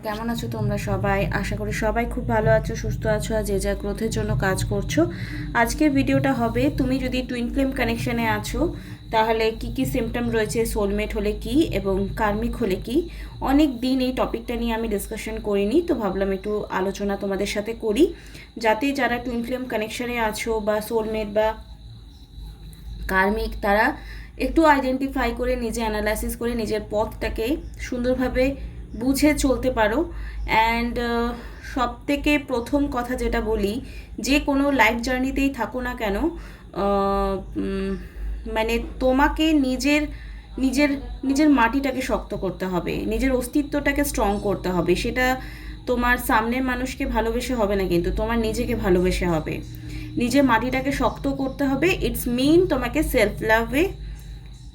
কেমন আছো তোমরা সবাই? আশা করি সবাই খুব ভালো আছো, সুস্থ আছো আর যে যা গ্রোথের জন্য কাজ করছো। আজকের ভিডিওটা হবে, তুমি যদি টুইন ফ্লেম কানেকশনে আছো তাহলে কি কি সিমটম রয়েছে, সোলমেট হলে কি এবং কার্মিক হলে কি। অনেক দিন এই টপিকটা নিয়ে আমি ডিসকাশন করিনি, তো ভাবলাম একটু আলোচনা তোমাদের সাথে করি, যাতে যারা টুইন ফ্লেম কানেকশনে আছো বা সোলমেট বা কার্মিক, তারা একটু আইডেন্টিফাই করে নিজে অ্যানালাইসিস করে নিজের পথটাকে সুন্দরভাবে বুঝে চলতে পারো। অ্যান্ড সব থেকে প্রথম কথা যেটা বলি, যে কোনো লাইফ জার্নিতেই থাকো না কেন, মানে তোমাকে নিজের নিজের নিজের মাটিটাকে শক্ত করতে হবে, নিজের অস্তিত্বটাকে স্ট্রং করতে হবে। সেটা তোমার সামনের মানুষকে ভালোবেসে হবে না, কিন্তু তোমার নিজেকে ভালোবেসে হবে। নিজের মাটিটাকে শক্ত করতে হবে। ইটস মিন তোমাকে সেলফ লাভে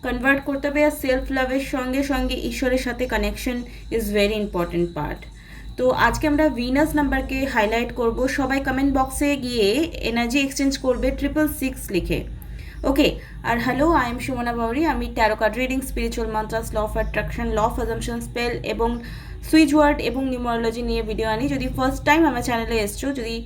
কনভার্ট করতে হবে, আর সেলফ লাভের সঙ্গে সঙ্গে ঈশ্বরের সাথে connection is very important part. তো আজকে আমরা ভিনাস নাম্বারকে হাইলাইট করব। সবাই কমেন্ট বক্সে গিয়ে এনার্জি এক্সচেঞ্জ করবে 666 লিখে। ওকে। আর hello, I am Sumana Bauri. আমি tarot card reading, spiritual mantras, law of attraction, law of assumption, spell এবং সুইচ ওয়ার্ড এবং নিউমারোলজি নিয়ে ভিডিও আনি। যদি ফার্স্ট টাইম আমার চ্যানেলে এসছো, যদি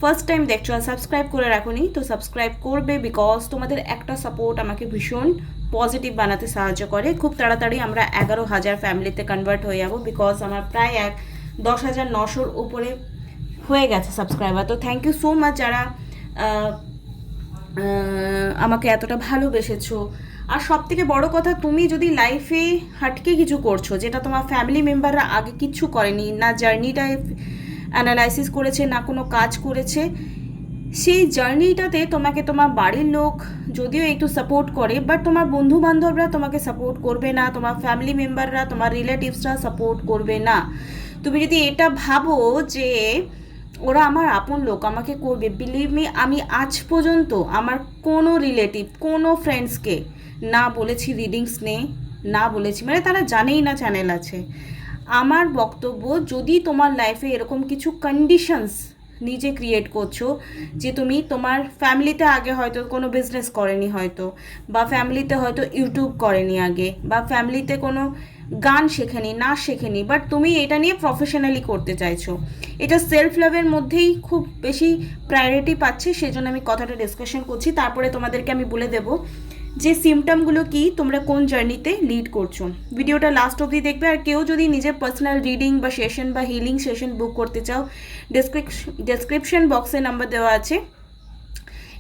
ফার্স্ট টাইম দেখছো আর সাবস্ক্রাইব করে রাখোনি, তো সাবস্ক্রাইব করবে, বিকজ তোমাদের একটা সাপোর্ট আমাকে ভীষণ পজিটিভ বানাতে সাহায্য করে। খুব তাড়াতাড়ি আমরা 11,000 ফ্যামিলিতে কনভার্ট হয়ে যাবো, বিকজ আমার প্রায় 10,900 উপরে হয়ে গেছে সাবস্ক্রাইবার। তো থ্যাংক ইউ সো মাচ যারা আমাকে এতটা ভালোবেসেছো। আর সব থেকে বড় কথা, তুমি যদি লাইফে হাটকে কিছু করছো যেটা তোমার ফ্যামিলি মেম্বাররা আগে কিচ্ছু করেনি, না জার্নিটায় অ্যানালাইসিস করেছে, না কোনো কাজ করেছে, সেই জার্নিটাতে তোমাকে তোমার বাড়ির লোক যদিও একটু সাপোর্ট করে, বাট তোমার বন্ধু বান্ধবরা তোমাকে সাপোর্ট করবে না, তোমার ফ্যামিলি মেম্বাররা, তোমার রিলেটিভসরা সাপোর্ট করবে না। তুমি যদি এটা ভাবো যে ওরা আমার আপন লোক, আমাকে করবে, বিলিভ মি, আমি আজ পর্যন্ত আমার কোনো রিলেটিভ, কোনো ফ্রেন্ডসকে না বলেছি রিডিংস নে, না বলেছি, মানে তারা জানেই না চ্যানেল আছে। আমার বক্তব্য, যদি তোমার লাইফে এরকম কিছু কন্ডিশনস নিজে ক্রিয়েট করছো, যে তুমি তোমার ফ্যামিলিতে আগে হয়তো কোনো বিজনেস করেনি, হয়তো বা ফ্যামিলিতে হয়তো ইউটিউব করেনি আগে, বা ফ্যামিলিতে কোনো গান শেখেনি, নাচ শেখেনি, বাট তুমি এটা নিয়ে প্রফেশনালি করতে চাইছো, এটা সেলফ লাভের মধ্যেই খুব বেশি প্রায়োরিটি পাচ্ছে। সেজন্য আমি কথাটা ডিসকাশন করছি, তারপরে তোমাদেরকে আমি বলে দেবো যে সিমটমগুলো কি, তোমরা কোন জার্নিতে লিড করছো। ভিডিওটা লাস্ট অবধি দেখবে। আর কেউ যদি নিজের পার্সোনাল রিডিং বা সেশন বা হিলিং সেশন বুক করতে চাও, ডেসক্রিপশন বক্সে নাম্বার দেওয়া আছে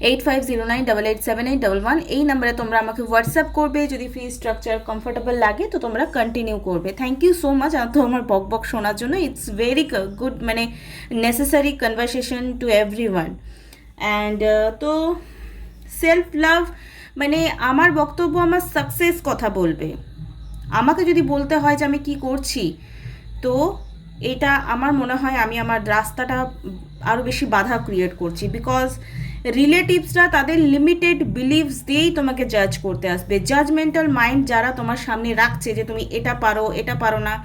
8509887811। এই নাম্বারে তোমরা আমাকে হোয়াটসঅ্যাপ করবে। যদি ফি স্ট্রাকচার কমফোর্টেবল লাগে তো তোমরা কন্টিনিউ করবে। থ্যাংক ইউ সো মাচ তোমার বক বক শোনার জন্য। ইটস ভেরি গুড, মানে necessary conversation to every one. And তো সেলফ লাভ মানে আমার বক্তব্য আমার সাকসেস কথা বলবে। আমাকে যদি বলতে হয় যে আমি কি করছি, তো এটা আমার মনে হয় আমি আমার রাস্তাটা আরও বেশি বাধা ক্রিয়েট করছি, বিকজ রিলেটিভসরা তাদের লিমিটেড বিলিভস দিয়েই তোমাকে জাজ করতে আসবে। জাজমেন্টাল মাইন্ড যারা তোমার সামনে রাখছে যে তুমি এটা পারো, এটা পারো না।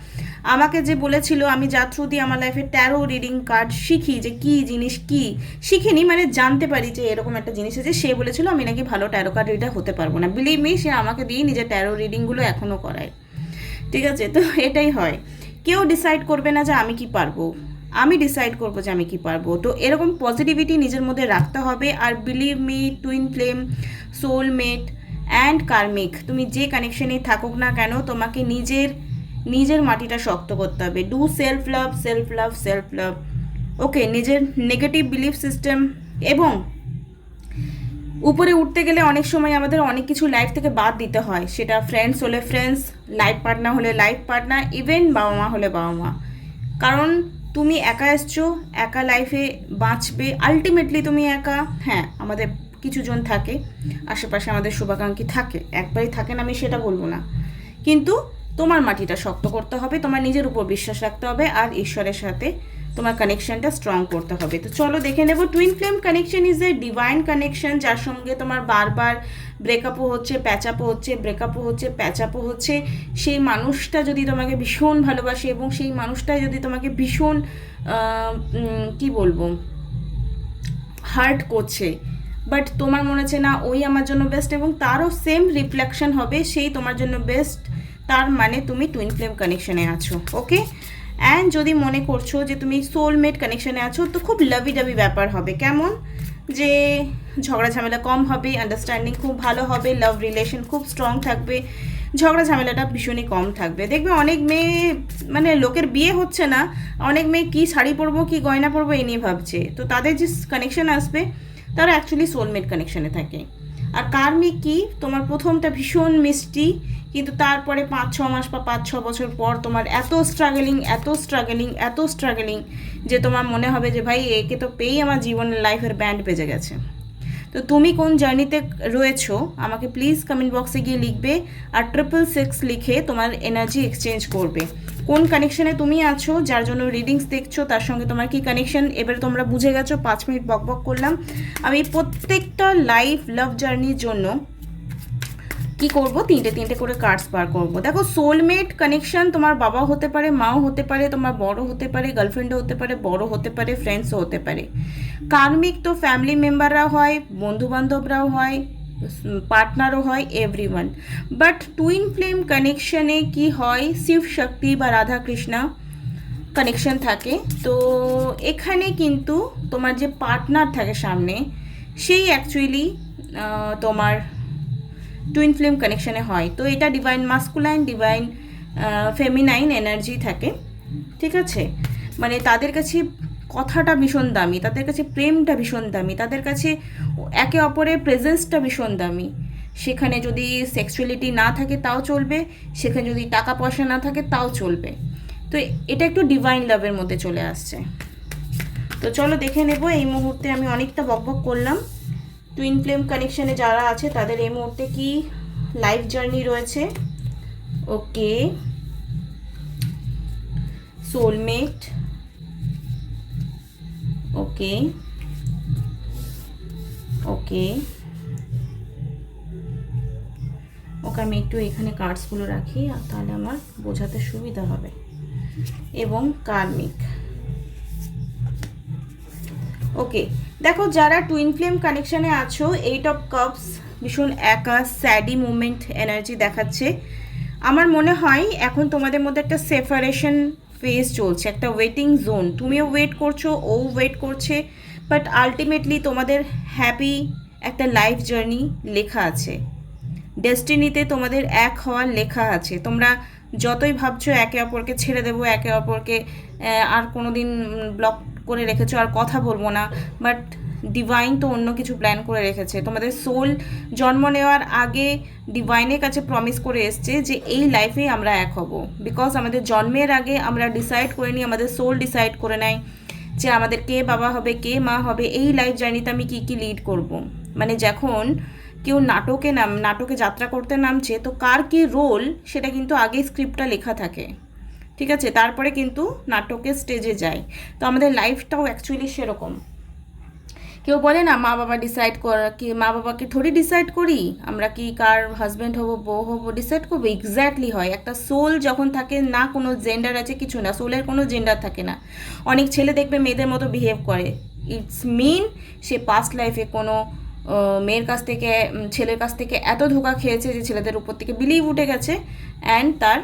আমাকে যে বলেছিল, আমি যার থ্রু দিয়ে আমার লাইফে ট্যারো রিডিং কার্ড শিখি, যে কী জিনিস, কি শিখিনি মানে জানতে পারি যে এরকম একটা জিনিস আছে, সে বলেছিল আমি নাকি ভালো ট্যারো কার্ড রিডার হতে পারবো না। বিলিভ মি, সে আমাকে দিয়ে নিজের ট্যারো রিডিংগুলো এখনও করায়। ঠিক আছে, তো এটাই হয়। কেউ ডিসাইড করবে না যে আমি কি পারবো, আমি ডিসাইড করবো যে আমি কি পারবো। তো এরকম পজিটিভিটি নিজের মধ্যে রাখতে হবে। আর believe me, twin flame, soulmate and karmic, তুমি যে কানেকশনেই থাকুক না কেন, তোমাকে নিজের মাটিটা শক্ত করতে হবে। Do self love, self love, self love. Okay, নিজের নেগেটিভ বিলিফ সিস্টেম এবং উপরে উঠতে গেলে অনেক সময় আমাদের অনেক কিছু লাইফ থেকে বাদ দিতে হয়। সেটা ফ্রেন্ডস হলে ফ্রেন্ডস, লাইফ পার্টনার হলে লাইফ পার্টনার, ইভেন বাবা মা হলে বাবা মা। কারণ তুমি একা এসছো, একা লাইফে বাঁচবে, আলটিমেটলি তুমি একা। হ্যাঁ, আমাদের কিছু জন থাকে আশেপাশে, আমাদের শুভাকাঙ্ক্ষী থাকে, একবারই থাকে না আমি সেটা বলবো না, কিন্তু তোমার মাটিটা শক্ত করতে হবে, তোমার নিজের উপর বিশ্বাস রাখতে হবে, আর ঈশ্বরের সাথে তোমার কানেকশনটা স্ট্রং করতে হবে। তো চলো দেখে নেব। Twin flame connection is a divine connection, যার সঙ্গে তোমার বারবার ব্রেকআপও হচ্ছে, প্যাচআপও হচ্ছে, ব্রেকআপও হচ্ছে, প্যাচআপও হচ্ছে। সেই মানুষটা যদি তোমাকে ভীষণ ভালোবাসে এবং সেই মানুষটা যদি তোমাকে ভীষণ কি বলবো, হার্ট করছে, বাট তোমার মনে হচ্ছে না ওই আমার জন্য বেস্ট, এবং তারও সেম রিফ্লেকশন হবে সেই তোমার জন্য বেস্ট, তার মানে তুমি টুইন ফ্লেম কানেকশনে আছো। ওকে। অ্যান্ড যদি মনে করছো যে তুমি সোলমেট কানেকশানে আছো, তো খুব লাভি ডাভি ব্যাপার হবে। কেমন, যে ঝগড়া ঝামেলা কম হবে, আন্ডারস্ট্যান্ডিং খুব ভালো হবে, লাভ রিলেশন খুব স্ট্রং থাকবে, ঝগড়া ঝামেলাটা ভীষণই কম থাকবে। দেখবে অনেক মেয়ে, মানে লোকের বিয়ে হচ্ছে না, অনেক মেয়ে কী শাড়ি পরবো কী গয়না পরবো এই নিয়ে ভাবছে। তো তাদের যে কানেকশান আসবে তারা অ্যাকচুয়ালি সোলমেট কানেকশানে থাকে। আর কার্মিক কি, তোমার প্রথমটা ভীষণ মিষ্টি, কিন্তু তারপরে 5-6 মাস বা 5-6 বছর পর তোমার এত স্ট্রাগলিং এত স্ট্রাগলিং এত স্ট্রাগলিং যে তোমার মনে হবে যে ভাই একে তো পেয়েই আমার জীবনের লাইফের ব্যান্ড বেজে গেছে। তো তুমি কোন জার্নিতে রয়েছো আমাকে প্লিজ কমেন্ট বক্সে গিয়ে লিখবে, আর 666 লিখে তোমার এনার্জি এক্সচেঞ্জ করবে। কোন কানেকশানে তুমি আছো, যার জন্য রিডিংস দেখছো তার সঙ্গে তোমার কি কানেকশন, এবারে তোমরা বুঝে গেছো। 5 মিনিট বক বক করলাম। আমি প্রত্যেকটা লাইফ লাভ জার্নির জন্য কি করব, তিনটে করে কার্ডস বার করব। দেখো, সোলমেট কানেকশন তোমার বাবা হতে পারে, মাও হতে পারে, তোমার বড় হতে পারে, গার্লফ্রেন্ডও হতে পারে, বড় হতে পারে, ফ্রেন্ডসও হতে পারে। কার্মিক তো ফ্যামিলি মেম্বাররাও হয়, বন্ধুবান্ধবরাও হয়, পার্টনারও হয়, এভরিওয়ান। বাট টুইন ফ্লেম কানেকশনে কি হয়, শিব শক্তি বা রাধা কৃষ্ণা কানেকশন থাকে। তো এখানে কিন্তু তোমার যে পার্টনার থাকে সামনে, সেই অ্যাকচুয়ালি তোমার টুইন ফ্লেম কানেকশানে হয়। তো এটা divine masculine, divine feminine energy থাকে, ঠিক আছে। মানে তাদের কাছে কথাটা ভীষণ দামি, তাদের কাছে প্রেমটা ভীষণ দামি, তাদের কাছে একে অপরের প্রেজেন্সটা ভীষণ দামি। সেখানে যদি সেক্সুয়ালিটি না থাকে তাও চলবে, সেখানে যদি টাকা পয়সা না থাকে তাও চলবে। তো এটা একটু ডিভাইন লাভের মধ্যে চলে আসছে। তো চলো দেখে নেব। এই মুহূর্তে আমি অনেকটা বকবক করলাম। টুইন ফ্লেম কানেকশানে যারা আছে তাদের এই মুহূর্তে কি লাইফ জার্নি রয়েছে। ওকে, সোলমেট, ওকে ওকে ওকে, আমি একটু এখানে কার্ডসগুলো রাখি, আর তাহলে আমার বোঝাতে সুবিধা হবে। এবং কার্মিক, ওকে। দেখো, যারা টুইন ফ্লেম কানেকশানে আছো, 8 অফ কাপস ভীষণ একা স্যাডি মুভমেন্ট এনার্জি দেখাচ্ছে। আমার মনে হয় এখন তোমাদের মধ্যে একটা সেপারেশন ফেজ চলছে, একটা ওয়েটিং জোন। তুমিও ওয়েট করছো, ও ওয়েট করছে, বাট আলটিমেটলি তোমাদের হ্যাপি একটা লাইফ জার্নি লেখা আছে। ডেস্টিনিতে তোমাদের এক হওয়ার লেখা আছে। তোমরা যতই ভাবছো একে অপরকে ছেড়ে দেবো, একে অপরকে আর কোনো দিন ব্লক করে রেখেছো, আর কথা বলবো না, বাট ডিভাইন তো অন্য কিছু প্ল্যান করে রেখেছে। তোমাদের সোল জন্ম নেওয়ার আগে ডিভাইনের কাছে প্রমিস করে এসছে যে এই লাইফেই আমরা এক হব। বিকজ আমাদের জন্মের আগে আমরা ডিসাইড করে নিই, আমাদের সোল ডিসাইড করে নেয় যে আমাদের কে বাবা হবে, কে মা হবে, এই লাইফ জার্নিতে আমি কী কী লিড করব। মানে যখন কেউ নাটকে যাত্রা করতে নামছে, তো কার কী রোল সেটা কিন্তু আগে স্ক্রিপ্টটা লেখা থাকে, ঠিক আছে। তারপরে কিন্তু নাটকের স্টেজে যায়। তো আমাদের লাইফটাও অ্যাকচুয়ালি সেরকম। কেউ বলে না মা বাবা ডিসাইড করা, কি মা বাবাকে থোড়ি ডিসাইড করি আমরা, কি কার হাজব্যান্ড হবো বউ হবো ডিসাইড করবো। এক্স্যাক্টলি হয়। একটা সোল যখন থাকে না, কোনো জেন্ডার আছে কিছু না, সোলের কোনো জেন্ডার থাকে না। অনেক ছেলে দেখবে মেয়েদের মতো বিহেভ করে, ইটস মিন সে পাস্ট লাইফে কোনো মেয়ের কাছ থেকে, ছেলের কাছ থেকে এত ধোঁকা খেয়েছে যে ছেলেদের উপর থেকে বিলিভ উঠে গেছে, অ্যান্ড তার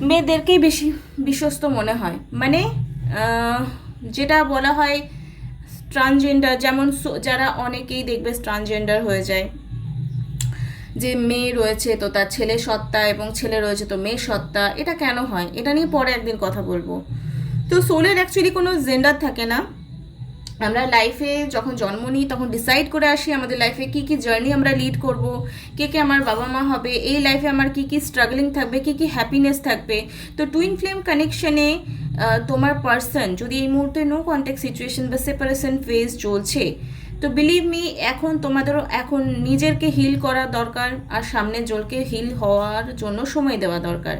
মেয়েদেরকেই বেশি বিশ্বস্ত মনে হয়। মানে যেটা বলা হয় ট্রান্সজেন্ডার, যেমন যারা অনেকেই দেখবে ট্রান্সজেন্ডার হয়ে যায়, যে মেয়ে রয়েছে তো তার ছেলে সত্তা, এবং ছেলে রয়েছে তো মেয়ে সত্তা। এটা কেন হয়, এটা নিয়ে পরে একদিন কথা বলবো। তো সোলের অ্যাকচুয়ালি কোনো জেন্ডার থাকে না। আমরা লাইফে যখন জন্ম নিই তখন ডিসাইড করে আসি আমাদের লাইফে কী কী জার্নি আমরা লিড করব, কে কে আমার বাবা মা হবে, এই লাইফে আমার কী কী স্ট্রাগলিং থাকবে, কী কী হ্যাপিনেস থাকবে। তো টুইন ফ্লেম কানেকশনে তোমার পার্সন যদি এই মুহূর্তে নো কন্ট্যাক্ট সিচুয়েশন বা সেপারেশন ফেজ চলছে, তো বিলিভ মি তোমাদেরও এখন নিজেরকে হিল করা দরকার, আর সামনের জলকে হিল হওয়ার জন্য সময় দেওয়া দরকার।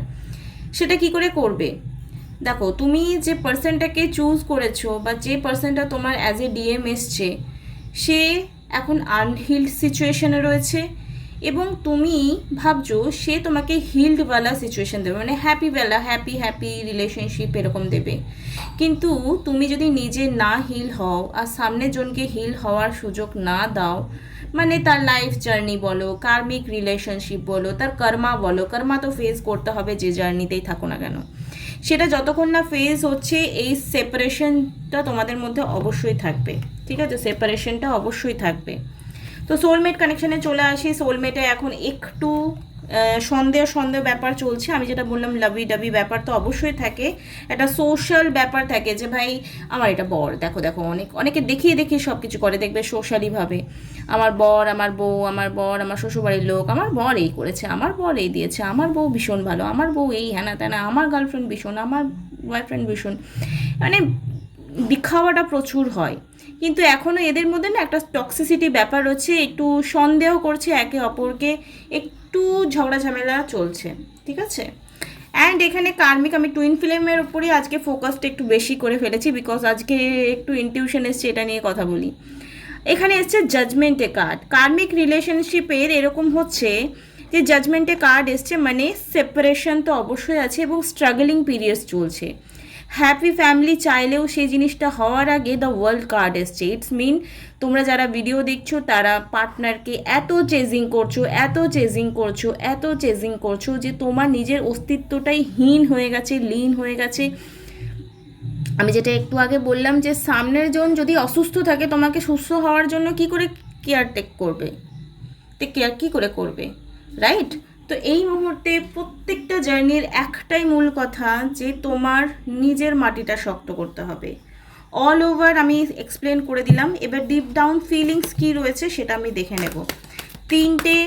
সেটা কি করে করবে? দেখো, তুমি যে পার্সনটাকে চুজ করেছো বা যে পার্সনটা তোমার অ্যাজ এ ডিএম এসছে, সে এখন আনহিল্ড সিচুয়েশনে রয়েছে, এবং তুমি ভাবছো সে তোমাকে হিল্ডওয়ালা সিচুয়েশন দেবে, মানে হ্যাপিওয়ালা, হ্যাপি হ্যাপি রিলেশনশিপ এরকম দেবে। কিন্তু তুমি যদি নিজে না হিল হও আর সামনের জনকে হিল হওয়ার সুযোগ না দাও, মানে তার লাইফ জার্নি বলো, কার্মিক রিলেশনশিপ বলো, তার কর্মা বলো, কর্মা তো ফেস করতে হবে যে জার্নিতেই থাকো না কেন, সেটা যতক্ষণ না ফেস হচ্ছে এই সেপারেশনটা তোমাদের মধ্যে অবশ্যই থাকবে। ঠিক আছে, সেপারেশনটা অবশ্যই থাকবে। তো সোলমেট কানেকশানে চলে আসি। সোলমেটে এখন একটু সন্দেহ সন্দেহ ব্যাপার চলছে। আমি যেটা বললাম লাভি ডাবি ব্যাপার তো অবশ্যই থাকে, একটা সোশ্যাল ব্যাপার থাকে যে ভাই আমার এটা বর, দেখো দেখো অনেকে দেখিয়ে দেখিয়ে সব কিছু করে, দেখবে সোশ্যালিভাবে আমার বর, আমার বউ, আমার বর, আমার শ্বশুরবাড়ির লোক, আমার বর এই করেছে, আমার বর এই দিয়েছে, আমার বউ ভীষণ ভালো, আমার বউ এই হ্যানা ত্যানা, আমার গার্লফ্রেন্ড ভীষণ, আমার বয়ফ্রেন্ড ভীষণ, মানে দেখাওয়াটা প্রচুর হয়। কিন্তু এখনও এদের মধ্যে না একটা টক্সিসিটি ব্যাপার হচ্ছে, একটু সন্দেহ করছে একে অপরকে, একটু ঝগড়া ঝামেলা চলছে। ঠিক আছে, অ্যান্ড এখানে কার্মিক, আমি টুইন ফিল্মের উপরই আজকে ফোকাসটা একটু বেশি করে ফেলেছি, বিকজ আজকে একটু ইনটিউশন এসছে, এটা নিয়ে কথা বলি। এখানে এসছে জাজমেন্টে কার্ড। কার্মিক রিলেশনশিপের এরকম হচ্ছে যে জাজমেন্টে কার্ড এসছে, মানে সেপারেশন তো অবশ্যই আছে এবং স্ট্রাগলিং পিরিয়ডস চলছে। হ্যাপি ফ্যামিলি চাইলেও সেই জিনিসটা হওয়ার আগে দ্য ওয়ার্ল্ড কার্ড এসছে। ইটস মিন তোমরা যারা ভিডিও দেখছো তারা পার্টনারকে এত চেজিং করছো, এত চেজিং করছো, এত চেজিং করছো যে তোমার নিজের অস্তিত্বটাই হীন হয়ে গেছে, লীন হয়ে গেছে। আমি যেটা একটু আগে বললাম যে সামনের জন যদি অসুস্থ থাকে, তোমাকে সুস্থ হওয়ার জন্য কি করে কেয়ার টেক করবে, টেক কেয়ার কী করে করবে, রাইট? তো এই মুহূর্তে প্রত্যেকটা জার্নির একটাই মূল কথা যে তোমার নিজের মাটিটা শক্ত করতে হবে। অল ওভার আমি এক্সপ্লেন করে দিলাম, এবার ডিপ ডাউন ফিলিংস কী রয়েছে সেটা আমি দেখে নেব। তিনটে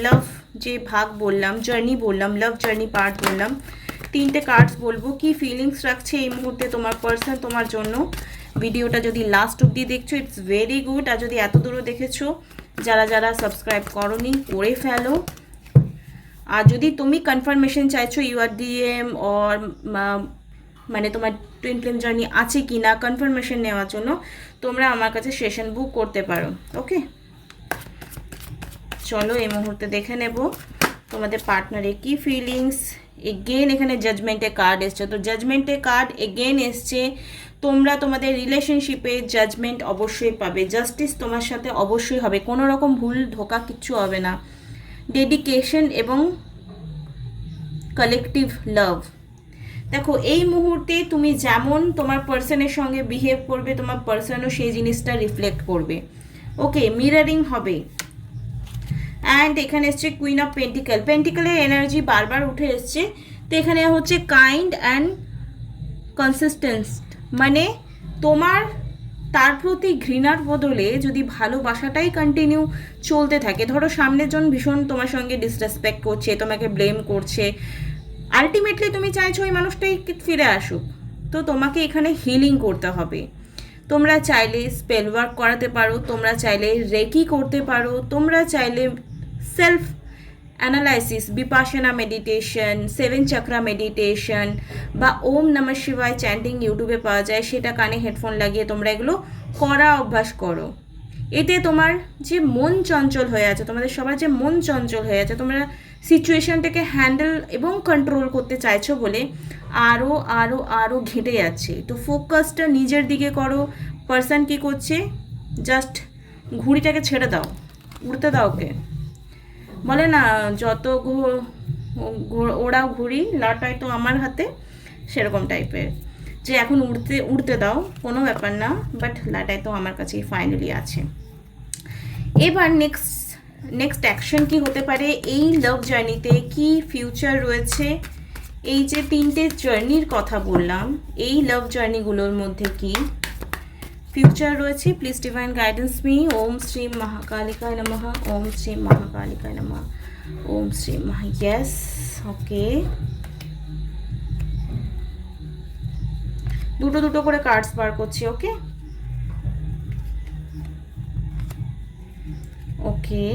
লাভ যে ভাগ বললাম, জার্নি বললাম, লাভ জার্নি পার্ট বললাম, তিনটে কার্ডস বলবো কি ফিলিংস রাখছে এই মুহূর্তে তোমার পার্সন তোমার জন্য। ভিডিওটা যদি লাস্ট অবধি দেখছো ইটস ভেরি গুড, আর যদি এত দূরও দেখেছো, যারা যারা সাবস্ক্রাইব করোনি করে ফেলো। আর যদি তুমি কনফার্মেশন চাইছো ইউআর ডিএম অর মানে তোমার টুইন ফ্লেম জার্নি আছে কি না কনফার্মেশন নেওয়ার জন্য, তোমরা আমার কাছে সেশন বুক করতে পারো। ওকে, চলো এই মুহূর্তে দেখে নেব তোমাদের পার্টনারে কি ফিলিংস। এগেন এখানে জাজমেন্টে কার্ড এসছে, তো জাজমেন্টে কার্ড এগেন এসছে, তোমরা তোমাদের রিলেশনশিপে জাজমেন্ট অবশ্যই পাবে, জাস্টিস তোমার সাথে অবশ্যই হবে, কোনো রকম ভুল ধোকা কিচ্ছু হবে না। ডেডিকেশন এবং কালেকটিভ লাভ। দেখো এই মুহূর্তে তুমি যেমন তোমার পার্সনের সঙ্গে বিহেভ করবে, তোমার পার্সনও সেই জিনিসটা রিফ্লেক্ট করবে। ওকে, মিরারিং হবে। অ্যান্ড এখানে এসছে কুইন অফ পেন্টিকেল, পেন্টিকেলের এনার্জি বারবার উঠে এসছে। তো এখানে হচ্ছে কাইন্ড অ্যান্ড কনসিস্টেন্স, মানে তোমার তার প্রতি ঘৃণার বদলে যদি ভালোবাসাটাই কন্টিনিউ চলতে থাকে, ধরো সামনের জন ভীষণ তোমার সঙ্গে ডিসরেসপেক্ট করছে, তোমাকে ব্লেম করছে, আলটিমেটলি তুমি চাইছো ওই মানুষটাই ফিরে আসুক, তো তোমাকে এখানে হিলিং করতে হবে। তোমরা চাইলে স্পেল ওয়ার্ক করাতে পারো, তোমরা চাইলে রেকি করতে পারো, তোমরা চাইলে self analysis, vipassana meditation, 7 chakra meditation বা ওম নমঃ শিবায় চ্যান্টিং ইউটিউবে পাওয়া যায়, সেটা কানে হেডফোন লাগিয়ে তোমরা এগুলো করা অভ্যাস করো। এতে তোমার যে মন চঞ্চল হয়ে আছে, তোমাদের সবার যে মন চঞ্চল হয়ে আছে, তোমরা সিচুয়েশনটাকে হ্যান্ডেল এবং কন্ট্রোল করতে চাইছো বলে আরও আরও আরও ঘেঁটে যাচ্ছে। তো ফোকাসটা নিজের দিকে করো। পার্সন কী করছে, জাস্ট ঘুড়িটাকে ছেড়ে দাও, উড়তে দাও ওকে। বলে না যত ওড়াও ঘুড়ি লাটাই তো আমার হাতে, সেরকম টাইপের, যে এখন উড়তে দাও, কোনো ব্যাপার না, বাট লাটাই তো আমার কাছেই ফাইনালি আছে। এবার নেক্সট অ্যাকশন কি হতে পারে, এই লাভ জার্নিতে কি ফিউচার রয়েছে, এই যে তিনটে জার্নির কথা বললাম, এই লাভ জার্নিগুলোর মধ্যে কি ফিউচার রয়েছে, প্লিজ ডিভাইন গাইডেন্স মি। ওম শ্রী মহাকালিকায় নমঃ, ওম শ্রী মহাকালিকায় নমঃ, ওম শ্রী ইয়েস। ওকে, দুটো দুটো করে কার্ডস বার করছি। ওকে ওকে,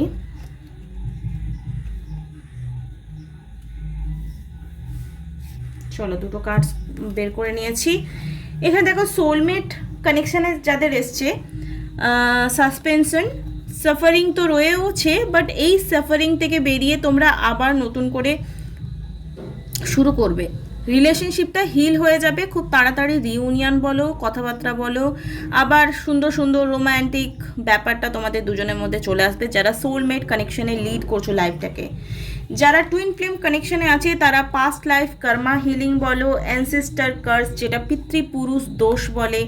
চলো দুটো কার্ডস বের করে নিয়েছি। এখানে দেখো সোলমেট কানেকশানে যাদের এসছে সাসপেনশন, সাফারিং তো রয়েওছে, বাট এই সাফারিং থেকে বেরিয়ে তোমরা আবার নতুন করে শুরু করবে, রিলেশনশিপটা হিল হয়ে যাবে খুব তাড়াতাড়ি, রিউনিয়ন বলো, কথাবার্তা বলো, আবার সুন্দর সুন্দর রোম্যান্টিক ব্যাপারটা তোমাদের দুজনের মধ্যে চলে আসবে, যারা সোলমেট কানেকশনে লিড করছো লাইফটাকে। যারা টুইন ফ্লেম কানেকশনে আছে তারা পাস্ট লাইফ কর্মা হিলিং বলো, অ্যানসেস্টার কার্স যেটা পিতৃপুরুষ দোষ বলে,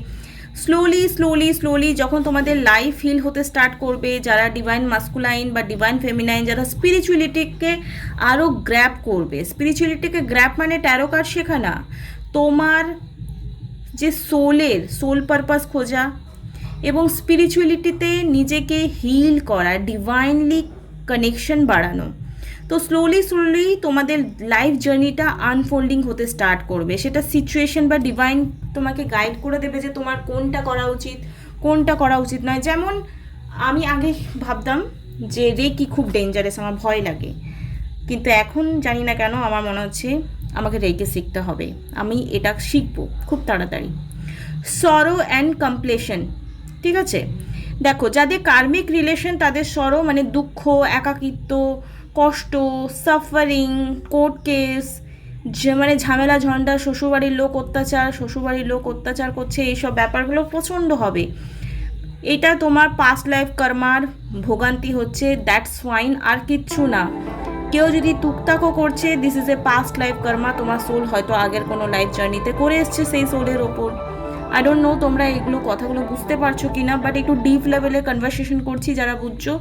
স্লোলি স্লোলি স্লোলি যখন তোমাদের লাইফ হিল হতে স্টার্ট করবে, যারা ডিভাইন মাস্কুলাইন বা ডিভাইন ফেমিনাইন, যারা স্পিরিচুয়ালিটিকে আরও গ্র্যাপ করবে, স্পিরিচুয়ালিটিকে গ্র্যাপ মানে ট্যারো কার্ড শেখা না, তোমার যে সোল পারপাস খোঁজা এবং স্পিরিচুয়ালিটিতে নিজেকে হিল করা, ডিভাইনলি কানেকশন বাড়ানো। তো স্লোলি স্লোলি তোমাদের লাইফ জার্নিটা আনফোল্ডিং হতে স্টার্ট করবে, সেটা সিচুয়েশন বা ডিভাইন তোমাকে গাইড করে দেবে যে তোমার কোনটা করা উচিত কোনটা করা উচিত নয়। যেমন আমি আগে ভাবতাম যে রেকি খুব ডেঞ্জারাস, আমার ভয় লাগে, কিন্তু এখন জানি না কেন আমার মনে হচ্ছে আমাকে রেকি শিখতে হবে, আমি এটা শিখবো খুব তাড়াতাড়ি। সরো অ্যান্ড কমপ্লেশন, ঠিক আছে, দেখো যাদের কার্মিক রিলেশন তাদের সরো মানে দুঃখ, একাকিত্ব, কষ্ট, সাফারিং, কোর্ট কেস, যে মানে ঝামেলা ঝঞ্ঝা, শ্বশুরবাড়ির লোক অত্যাচার করছে, এইসব ব্যাপারগুলো প্রচণ্ড হবে। এটা তোমার পাস্ট লাইফ কর্মার ভোগান্তি হচ্ছে, দ্যাটস ফাইন, আর কিচ্ছু না। কেউ যদি টুকটাকও করছে, this is a past life karma, তোমার সোল হয়তো আগের কোনো লাইফ জার্নিতে করে এসছে সেই সোলের ওপর। আই ডোন্ট নো তোমরা এগুলো কথাগুলো বুঝতে পারছো কি না, বাট একটু ডিপ লেভেলে কনভারসেশন করছি, যারা বুঝছো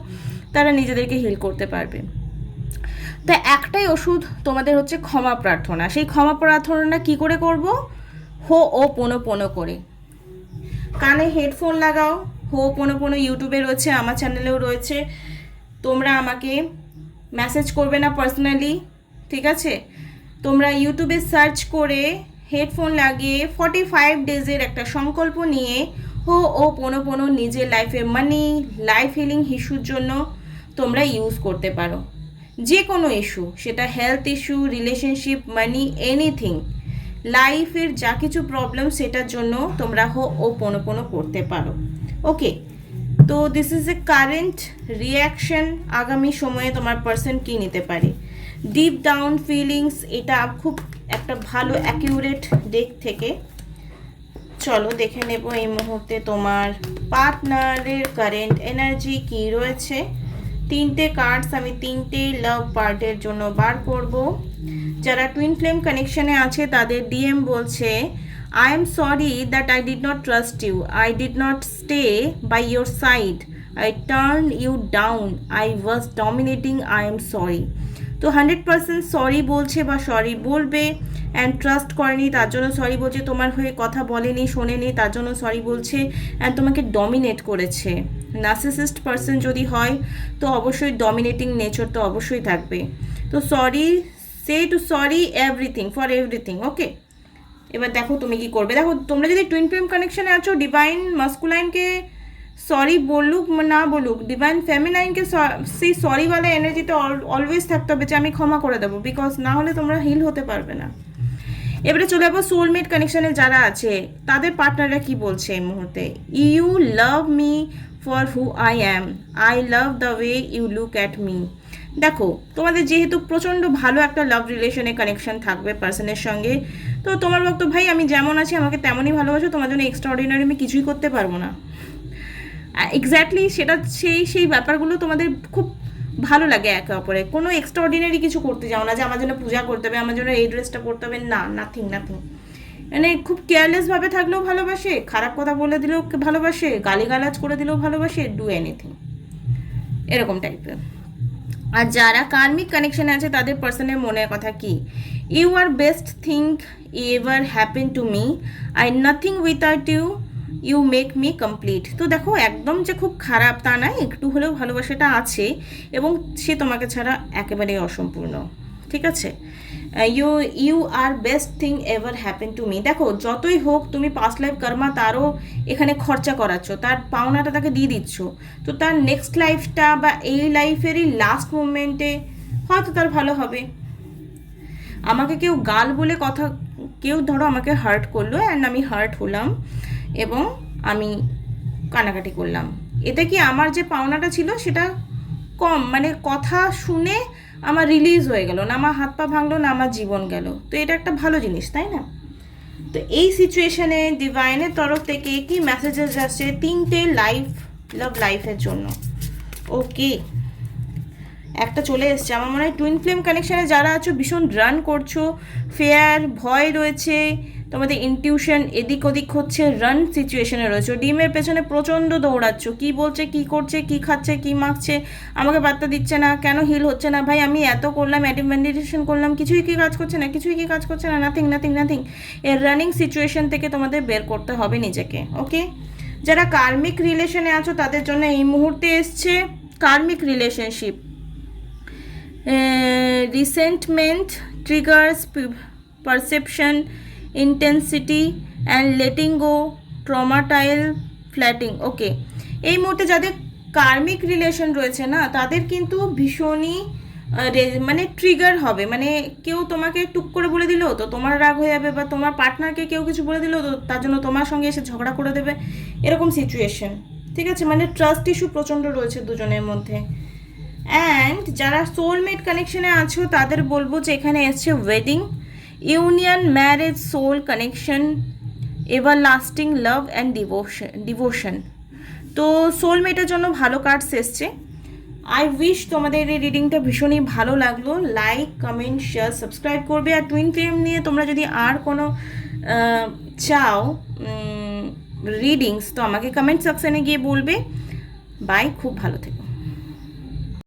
তারা নিজেদেরকে হিল করতে পারবে। তা একটাই ওষুধ তোমাদের হচ্ছে ক্ষমা প্রার্থনা। সেই ক্ষমা প্রার্থনাটা কী করে করব? হো ও পোনো করে কানে হেডফোন লাগাও, হো পোনো ইউটিউবে রয়েছে, আমার চ্যানেলেও রয়েছে, তোমরা আমাকে মেসেজ করবে না পার্সোনালি, ঠিক আছে, তোমরা ইউটিউবে সার্চ করে হেডফোন লাগিয়ে 45 ডেজের একটা সংকল্প নিয়ে হো ও পোনো নিজের লাইফে মানি, লাইফ হিলিং ইস্যুর জন্য তোমরা ইউজ করতে পারো। যে কোনো ইস্যু, সেটা হেলথ ইস্যু, রিলেশনশিপ, মানি, এনিথিং, লাইফের যা কিছু প্রবলেম সেটার জন্য তোমরা হো ও পোনো করতে পারো। ওকে, তো this is A current reaction, আগামী সময়ে তোমার পার্সন কী নিতে পারে, ডিপ ডাউন ফিলিংস, এটা খুব একটা ভালো অ্যাকিউরেট ডেক থেকে। চলো দেখে নেব এই মুহূর্তে তোমার পার্টনারের কারেন্ট এনার্জি কী রয়েছে। 3টে কার্ডস আমি 3টে লাভ পার্টের জন্য বার করব। যারা টুইন ফ্লেম কানেকশনে আছে তাদের ডিএম বলছে, I am sorry that I did not trust you. I did not stay by your side. I turned you down. I was dominating. I am sorry. তো 100% সরি বলছে বা সরি বলবে, and trust করেনি তার জন্য sorry বলছে, তোমার হয়ে কথা বলেনি, শোনেনি তার জন্য সরি বলছে, অ্যান্ড তোমাকে ডমিনেট করেছে। নার্সিসিস্ট পার্সন যদি হয় তো অবশ্যই ডমিনেটিং নেচার তো অবশ্যই থাকবে। তো sorry, say to sorry everything for everything. Okay, এবার দেখো তুমি কি করবে। দেখো তোমরা যদি টুইন ফ্লেম কানেকশনে আছো, ডিভাইন মাস্কুলাইনকে সরি বলুক না বলুক, ডিভাইন ফেমিনাইনকে সেই সরিওয়ালা এনার্জিতে অলওয়েজ থাকতে হবে যে আমি ক্ষমা করে দেবো, বিকজ না হলে তোমরা হিল হতে পারবে না। এবারে চলে যাবো সোলমেট কানেকশনে যারা আছে তাদের পার্টনাররা কি বলছে এই মুহূর্তে। You love me for who I am, I love the way you look at me. দেখো তোমাদের যেহেতু প্রচণ্ড ভালো একটা লাভ রিলেশনে কানেকশন থাকবে পার্সনের সঙ্গে, তো তোমার বক্তব্য ভাই আমি যেমন আছি আমাকে তেমনই ভালোবাসো, তোমার জন্য এক্সট্রা অর্ডিনারি আমি কিছুই করতে পারবো না। এক্স্যাক্টলি সেটা সেই ব্যাপারগুলো তোমাদের খুব ভালো লাগে একে অপরে, কোনো এক্সট্রা অর্ডিনারি কিছু করতে যাও না যে আমার জন্য পূজা করতে হবে, আমার জন্য এই ড্রেসটা পরতে হবে, না, নাথিং। মানে খুব কেয়ারলেসভাবে থাকলেও ভালোবাসে, খারাপ কথা বলে দিলেও ভালোবাসে, গালিগালাজ করে দিলেও ভালোবাসে, ডু এনিথিং, এরকম টাইপের। আর যারা কার্মিক কানেকশানে আছে তাদের পার্সনের মনের কথা কি, you are best thing ever happen to me, I nothing without you, you make me complete. তো দেখো একদম যে খুব খারাপ তা নয়, একটু হলেও ভালোবাসাটা আছে এবং সে তোমাকে ছাড়া একেবারেই অসম্পূর্ণ, ঠিক আছে। You are best thing ever happen to me. দেখো যতই হোক তুমি পাস্ট লাইফ কর্মা, তারও এখানে খরচা করাচ্ছ, তার পাওনাটা তাকে দিয়ে দিচ্ছ, তো তার নেক্সট লাইফটা বা এই লাইফেরই লাস্ট মুভমেন্টে হয়তো তার ভালো হবে। আমাকে কেউ গাল বলে কথা, কেউ ধরো আমাকে হার্ট করলো অ্যান্ড আমি হার্ট হলাম এবং আমি কানাকাটি করলাম, এতে কি আমার যে পাওনাটা ছিল সেটা কম, মানে কথা শুনে আমার রিলিজ হয়ে গেল, না আমার হাত পা ভাঙলো, না আমার জীবন গেল। তো এটা একটা ভালো জিনিস, তাই না? তো এই সিচুয়েশনে ডিভাইনের তরফ থেকে কি মেসেজেস আসছে? 3টে লাভ লাইফের জন্য। ওকে, একটা চলে এসছে। আমার মনে হয় টুইন ফ্লেম কানেকশানে যারা আছো ভীষণ রান করছো, ফেয়ার ভয় রয়েছে, তোমাদের ইনটিউশন এদিক ওদিক হচ্ছে, রান সিচুয়েশনে রয়েছে, ডিমের পেছনে প্রচণ্ড দৌড়াচ্ছ, কি বলছে, কি করছে, কি খাচ্ছে, কি মাখছে, আমাকে বার্তা দিচ্ছে না, কেন হিল হচ্ছে না, ভাই আমি এত করলাম, মেডিটেশন করলাম, কিছুই কি কাজ করছে না, কিছুই কি কাজ করছে না, নাথিং নাথিং নাথিং। এর রানিং সিচুয়েশন থেকে তোমাদের বের করতে হবে নিজেকে। ওকে, যারা কার্মিক রিলেশনে আছো তাদের জন্য এই মুহূর্তে এসছে karmic relationship, resentment triggers perception intensity and letting go traumatile flatting. Okay, এই মুহূর্তে যাদের কার্মিক রিলেশন রয়েছে না তাদের কিন্তু ভীষণই মানে ট্রিগার হবে, মানে কেউ তোমাকে টুক করে বলে দিল তো তোমার রাগ হয়ে যাবে, বা তোমার পার্টনারকে কেউ কিছু বলে দিল তো তার জন্য তোমার সঙ্গে এসে ঝগড়া করে দেবে, এরকম সিচুয়েশন। ঠিক আছে, মানে ট্রাস্ট ইস্যু প্রচণ্ড রয়েছে দুজনের মধ্যে। অ্যান্ড যারা সোলমেট কানেকশনে আছো তাদের বলবো যে এখানে এসছে wedding, union, marriage, soul connection, everlasting love and devotion. তো সোলমেটের জন্য ভালো কার্ডস এসছে। আই উইশ তোমাদের এই রিডিংটা ভীষণই ভালো লাগলো। লাইক, কমেন্ট, শেয়ার, সাবস্ক্রাইব করবে। আর টুইন ফ্লেম নিয়ে তোমরা যদি আর কোনো চাও রিডিংস তো আমাকে কমেন্ট সেকশনে গিয়ে বলবে। বাই, খুব ভালো থেকো।